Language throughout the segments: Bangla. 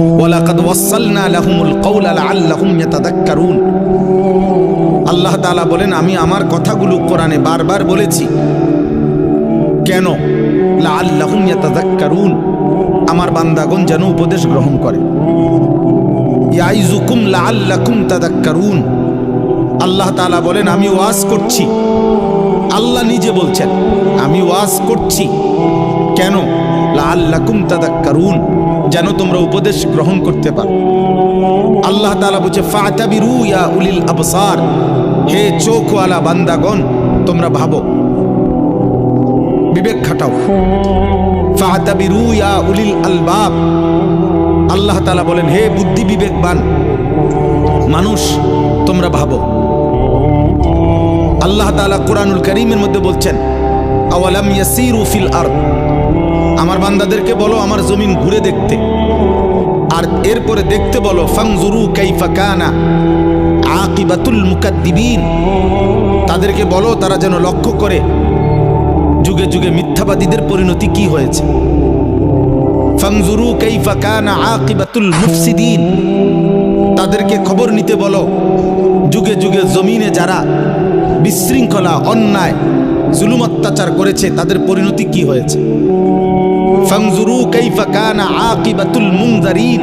ওয়ালাকাদ ওয়াসসালনা লাহুমুল কওলা লাআল্লাহুম ইয়াতাযাক্কারুন। আল্লাহ তাআলা বলেন, আমি আমার কথাগুলো কোরআনে বারবার বলেছি। কেন? লাআল্লাহুম ইয়াতাযাক্কারুন, আমার বান্দাগণ যেন উপদেশ গ্রহণ করে। ইয়াইযুকুম লাআল্লাকুম তাযাক্কারুন। আল্লাহ তাআলা বলেন, আমি ওয়াজ করছি। আল্লাহ নিজে বলছেন, আমি ওয়াজ করছি। কেন? লাআল্লাকুম তাযাক্কারুন, যেন তোমরা উপদেশ গ্রহণ করতে পারো। আল্লাহ তাআলা বলছে, ফাতাবিরু ইয়া উলিল আবসার, হে চোখওয়ালা বান্দাগণ তোমরা ভাবো, বিবেক খাটাও। ফাতাবিরু ইয়া উলিল আলবাব, আল্লাহ তাআলা বলেন, হে বুদ্ধি বিবেকবান মানুষ তোমরা ভাবো। আল্লাহ তাআলা কুরআনুল কারীমের মধ্যে বলছেন, আওয়ালাম ইয়াসিরু ফিল আরদ, আমার বান্দাদেরকে বলো আমার জমিন ঘুরে দেখতে। আর এরপরে দেখতে বলো, ফানজুরু কাইফা কানা আকিবাতুল মুকাদ্দিবিন, তাদেরকে বলো তারা যেন লক্ষ্য করে যুগে যুগে মিথ্যাবাদীদের পরিণতি কি হয়েছে। ফানজুরু কাইফা কানা আকিবাতুল মুফসিদিন, তাদেরকে খবর নিতে বলো যুগে যুগে জমিনে যারা বিশৃঙ্খলা, অন্যায়, জুলুম, অত্যাচার করেছে তাদের পরিণতি কি হয়েছে। ফানজুরু কাইফা কানা আকিবাতুল মুনজারিন,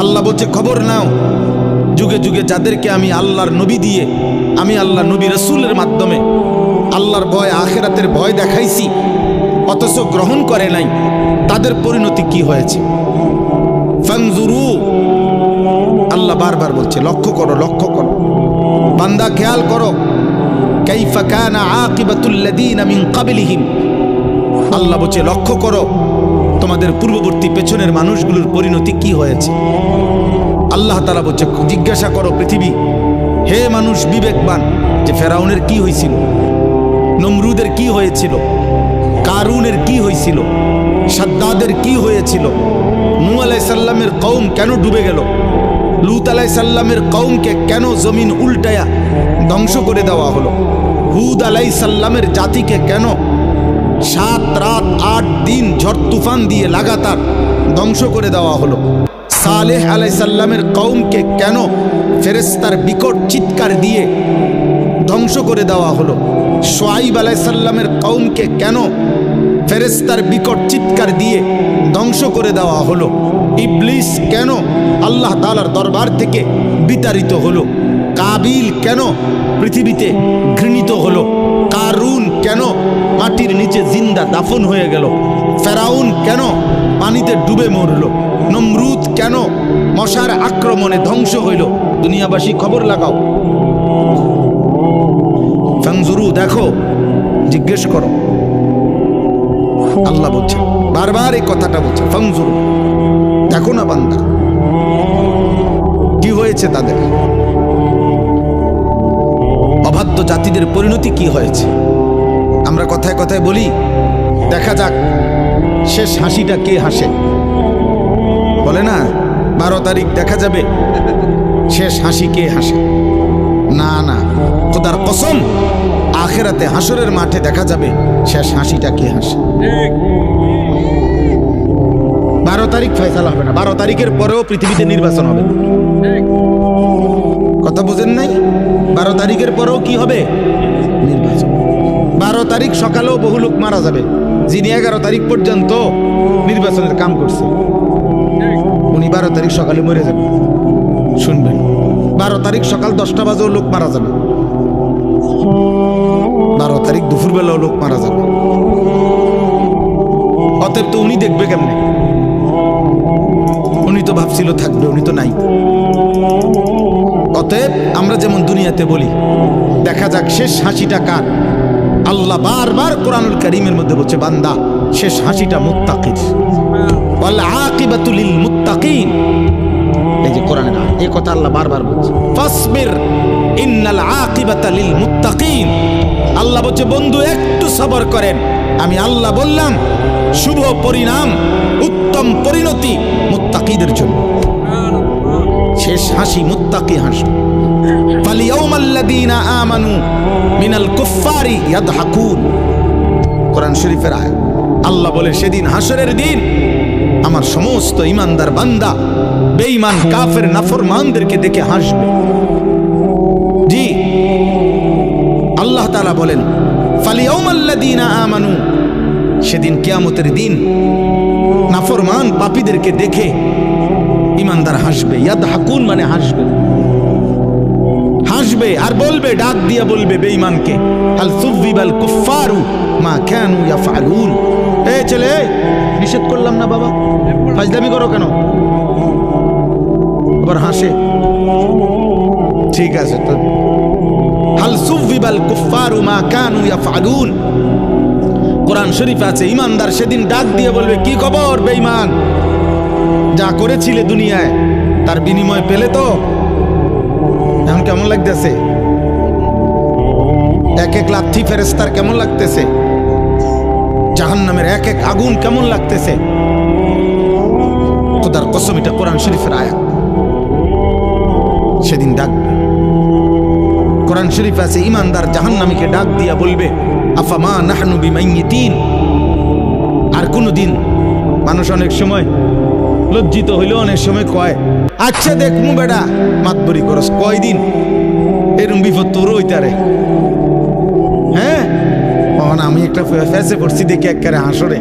আল্লাহ বলছে খবর নাও যুগে যুগে যাদেরকে আমি আল্লাহর নবী দিয়ে, আমি আল্লাহ নবী রাসূলের মাধ্যমে আল্লাহর ভয়, আখিরাতের ভয় দেখাইছি, অথচ গ্রহণ করে নাই, তাদের পরিণতি কি হয়েছে। ফানজুরু, আল্লাহ বারবার বলছে লক্ষ্য করো, লক্ষ্য করো বান্দা, খেয়াল করো। কাইফা কানা আকিবাতুল লাযীনা মিন ক্বাবলিহিম, আল্লাহ বলছে লক্ষ্য করো তোমাদের পূর্ববর্তী পেছনের মানুষগুলোর পরিণতি কি হয়েছে। আল্লাহ তাআলা বলছে জিজ্ঞাসা করো পৃথিবী, হে মানুষ বিবেকবান, যে ফেরাউনের কি হয়েছিল, নমরুদের কি হয়েছিল, কারুনের কি হয়েছিল, সাদ্দাদের কি হয়েছিল, নূহ আলাইহিস সালামের কওম কেন ডুবে গেল, লূত আলাইহিস সালামের কওমকে কেন জমিন উল্টায়া ধ্বংস করে দেওয়া হলো, হুদ আলাইহিস সালামের জাতিকে কেন 7 রাত 8 দিন ঝড় তুফান দিয়ে লাগাতার ধ্বংস করে দেওয়া হলো, সালেহ আলাইহিস সালামের কওমকে কেন ফেরেশতার বিকট চিৎকার দিয়ে ধ্বংস করে দেওয়া হলো, শুআইব আলাইহিস সালামের কওমকে কেন ফেরেশতার বিকট চিৎকার দিয়ে ধ্বংস করে দেওয়া হলো, ইবলিস কেন আল্লাহ তাআলার দরবার থেকে বিতাড়িত হলো, কাবিল কেন পৃথিবীতে ঘৃণিত হলো, কারুন কেন মাটির নিচে জিন্দা দাফন হয়ে গেল, ফেরাউন কেন পানিতে ডুবে মরল, নমরুদ কেন মশার আক্রমণে ধ্বংস হইল। দুনিয়াবাসী খবর লাগাও, ফানজুরু, দেখো, জিজ্ঞেস করো। আল্লাহ বলছে, বারবার এই কথাটা বলছে, ফানজুরু, দেখো না বান্দা কি হয়েছে তাদের, অবাধ্য জাতিদের পরিণতি কি হয়েছে। আমরা কথায় কথায় বলি, দেখা যাক শেষ হাসিটা কে হাসে, বলে না 12 তারিখ দেখা যাবে শেষ হাসি কে হাসে। না না, খোদার কসম, আখিরাতে হাসরের মাঠে দেখা যাবে শেষ হাসিটা কে হাসে। 12 তারিখ ফয়সালা হবে না, 12 তারিখের পরেও পৃথিবীতে নির্বাচন হবে। কথা বুঝেন নাই? 12 তারিখের পরেও কি হবে? নির্বাচন। 12 তারিখ সকালেও বহু লোক মারা যাবে, যিনি 11 তারিখ পর্যন্ত নির্বাচনের কাম করছে, উনি 12 তারিখ সকালে মরে যাবে। শুনবেন, 12 তারিখ সকাল 10টা বাজেও লোক মারা যাবে, 12 তারিখ দুপুরবেলাও লোক মারা যাবে। অতএব তো উনি দেখবে কেমনে? উনি তো ভাবছিল থাকবে, উনি তো নাই। অতএব আমরা যেমন দুনিয়াতে বলি দেখা যাক শেষ হাসিটা কার, আল্লাহ বারবার কোরআনুল কারীমের মধ্যে বলছে, বান্দা শেষ হাসিটা মুত্তাকির, ওয়াল আকিবাতু লিল মুত্তাকিন। এই যে কোরআনে এই কথা আল্লাহ বারবার বলছে, ফাসবির ইন্নাল আকিবাতা লিল মুত্তাকিন। আল্লাহ বলছে, বন্ধু একটু সবর করেন, আমি আল্লাহ বললাম শুভ পরিণাম, উত্তম পরিণতি মুত্তাকিদের জন্য। শেষ হাসি মুত্তাকি হাসি। ফালিয়াউমাল্লাযীনা আমানু মিনাল কুফফারি ইয়াদহাকুন, কোরআন শরীফের আয়াত। আল্লাহ বলে সেদিন হাসরের দিন আমার সমস্ত ইমানদার বান্দা বেঈমান কাফের নাফরমানদেরকে দেখে হাসবে। জি, আল্লাহ তাআলা বলেন ফালিয়াউমাল্লাযীনা আমানু, সেদিন কিয়ামতের দিন নাফরমান পাপীদেরকে দেখে ইমানদার হাসবে। ইয়াদহাকুন মানে হাসবে, হাসবে আর বলবে, ডাক দিয়ে বলবে বেঈমানকে, হাল সুযিবাল কুফফারু মা কানু ইয়াফআলুন। এই ছেলে, নিষেধ করলাম না বাবা, ফাজলামি করো কেন? আবার হাসে। ঠিক আছে তো, হাল সুযিবাল কুফফারু মা কানু ইয়াফআলুন। কোরআন শরীফে আছে ইমানদার সেদিন ডাক দিয়ে বলবে, কি খবর বেঈমান, যা করেছিলে দুনিয়ায় তার বিনিময় পেলে তো? এখন কেমন লাগতেছে? এক এক লাথি ফেরেশতার কেমন লাগতেছে? জাহান্নামের এক এক আগুন কেমন লাগতেছে? খোদার কসম, এটা কোরআন শরীফের আয়াত। সেদিন ডাকবে, কোরআন শরীফে আছে ইমানদার জাহান্নামীকে ডাক দিয়া বলবে, আফামা নাহনু বিমাইয়িতিন। আর কোনদিন মানুষ অনেক সময় লজ্জিত হইলেও অনেক সময় কয়, আচ্ছা দেখমু বেটা মাতবরি করস, কয়দিন এরম বিপদ তোরও হইতারে। হ্যাঁ, আমি একটা ফেসে পড়ছি দেখি একেবারে হাসরে।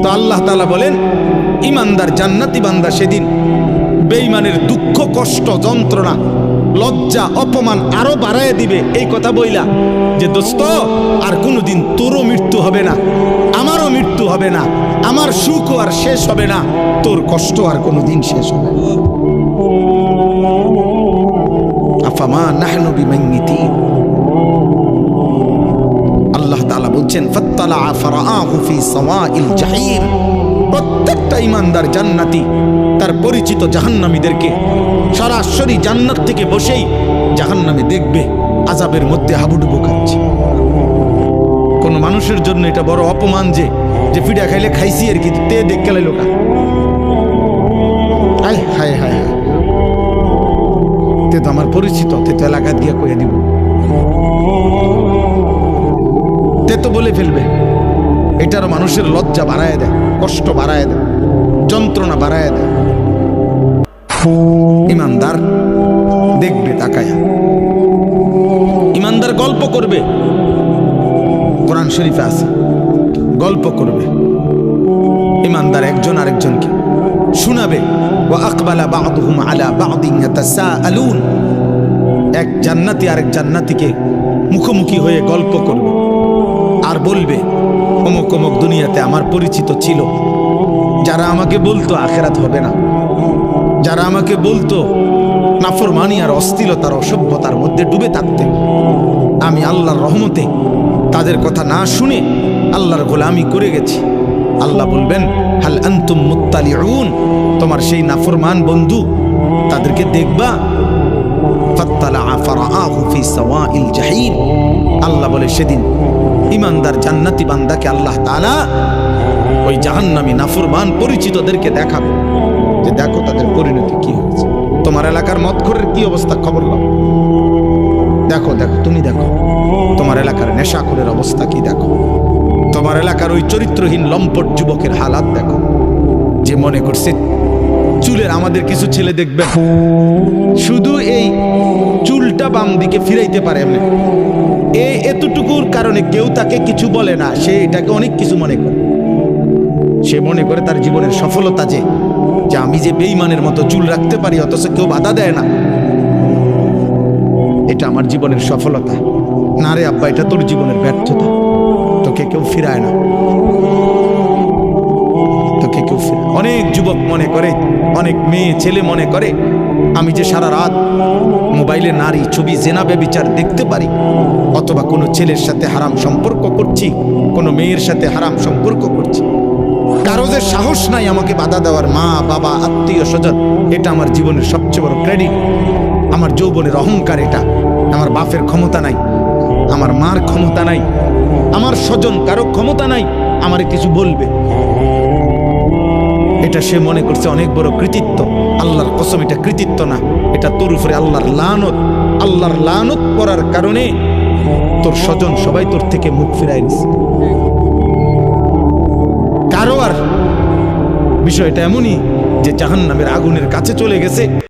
তো আল্লাহ তাআলা বলেন ইমানদার জান্নাতি বান্দা সেদিন বেঈমানের দুঃখ কষ্ট যন্ত্রণা লজ্জা অপমান আরো বাড়ায় দিবে এই কথা বইলা যে দোস্ত, আর কোনোদিন তোরও মৃত্যু হবে না, আমারও মৃত্যু হবে না, আমার সুখ আর শেষ হবে না, তোর কষ্ট আর কোনোদিন শেষ হবে না। আফামা নাহনু বিমাইয়িতিন। আল্লাহ তাআলা বলছেন ফাত্তালা ফারাআহু ফি সাওয়াইল জাহিম। প্রত্যেকটা ইমানদার জান্নাতি তার পরিচিত জাহান্নামীদেরকে সরাসরি জান্নাত থেকে বসেই জাহান্নামে দেখবে আযাবের মধ্যে হাবুডুবু খাচ্ছে। কোন মানুষের জন্য এটা বড় অপমান যে ফিডা খাইলে খাইছি আর কি, তে দেখ গেলে লোকা হায় হায় হায়, তে তো আমার পরিচিত, তে তো এলাকা দিয়ে কইয়া দিব, তে তো বলে ফেলবে। এটারও মানুষের লজ্জা বাড়ায় দেয়, কষ্ট বাড়ায় দেয়, যন্ত্রণা বাড়ায় দেয়। ইমানদার দেখবে তাকায়া, ইমানদার গল্প করবে। কোরআন শরীফে আছে গল্প করবে ইমানদার একজন আরেকজনকে শোনাবে। ওয়া আকবালা বা'দুহুম আলা বা'দিন ইয়াতাসাআলুন। এক জান্নাতি আরেক জান্নাতিকে মুখোমুখি হয়ে গল্প করবে আর বলবে, অমুক অমুক দুনিয়াতে আমার পরিচিত ছিল, যারা আমাকে বলতো আখিরাত হবে না, যারা আমাকে বলতো নাফরমানি আর অশ্লীলতার অসভ্যতার মধ্যে ডুবে থাকতে, আমি আল্লাহর রহমতে তাদের কথা না শুনে আল্লাহর গোলামি করে গেছি। আল্লাহ বলবেন, হাল আনতুম মুত্তালিউন, তোমার সেই নাফরমান বন্ধু তাদেরকে দেখবা? ফাত্তালা ফারাআহু ফি সাওয়াইল জাহিম। আল্লাহ বলে সেদিন ইমানদার জান্নাতি বান্দাকে আল্লাহ তাআলা ওই জাহান্নামী নাফরমান পরিচিতদেরকে দেখাবে যে দেখো তাদের পরিণতি কি হয়েছে। তোমার এলাকার মদখোরের কি অবস্থা খবর নাও, দেখো দেখো, তুমি দেখো তোমার এলাকার নেশাখোরের অবস্থা কি, দেখো তোমার এলাকার ওই চরিত্রহীন লম্পট যুবকের হালাত দেখো, যে মনে করছে চুলের, আমাদের কিছু ছেলে দেখবেন শুধু এই চুলটা বাম দিকে ফিরাইতে পারে এমনি, এতটুকুর কারণে কেউ তাকে কিছু বলে না, সে এটাকে অনেক কিছু মনে করে। সে মনে করে তার জীবনের সফলতা যে আমি যে বেঈমানের মতো চুল রাখতে পারি অথচ কেউ বাধা দেয় না, এটা আমার জীবনের সফলতা। না রে আব্বা, এটা তোর জীবনের ব্যর্থতা, তোকে কেউ ফিরায় না, তোকে কেউ ফিরায়। অনেক যুবক মনে করে, অনেক মেয়ে ছেলে মনে করে আমি যে সারা রাত মোবাইলে নারী ছবি জেনা ব্যভিচার দেখতে পারি, অথবা কোনো ছেলের সাথে হারাম সম্পর্ক করছি, কোনো মেয়ের সাথে হারাম সম্পর্ক করছি, কারো যে সাহস নাই আমাকে বাধা দেওয়ার, মা বাবা আত্মীয় স্বজন, এটা আমার জীবনের সবচেয়ে বড় ক্রেডিট, আমার যৌবনের অহংকার এটা। আমার বাপের ক্ষমতা নাই, আমার মার ক্ষমতা নাই, আমার স্বজন কারো ক্ষমতা নাই আমারে কিছু বলবে, এটা সে মনে করছে অনেক বড় কৃতিত্ব। আল্লাহর কসম, এটা কৃতিত্ব না, এটা তোর উপরে আল্লাহর লানত। আল্লাহর লানত করার কারণে তোর স্বজন সবাই তোর থেকে মুখ ফিরাই নিছে। কারো আর বিষয়টা এমনই যে জাহান্নামের আগুনের কাছে চলে গেছে।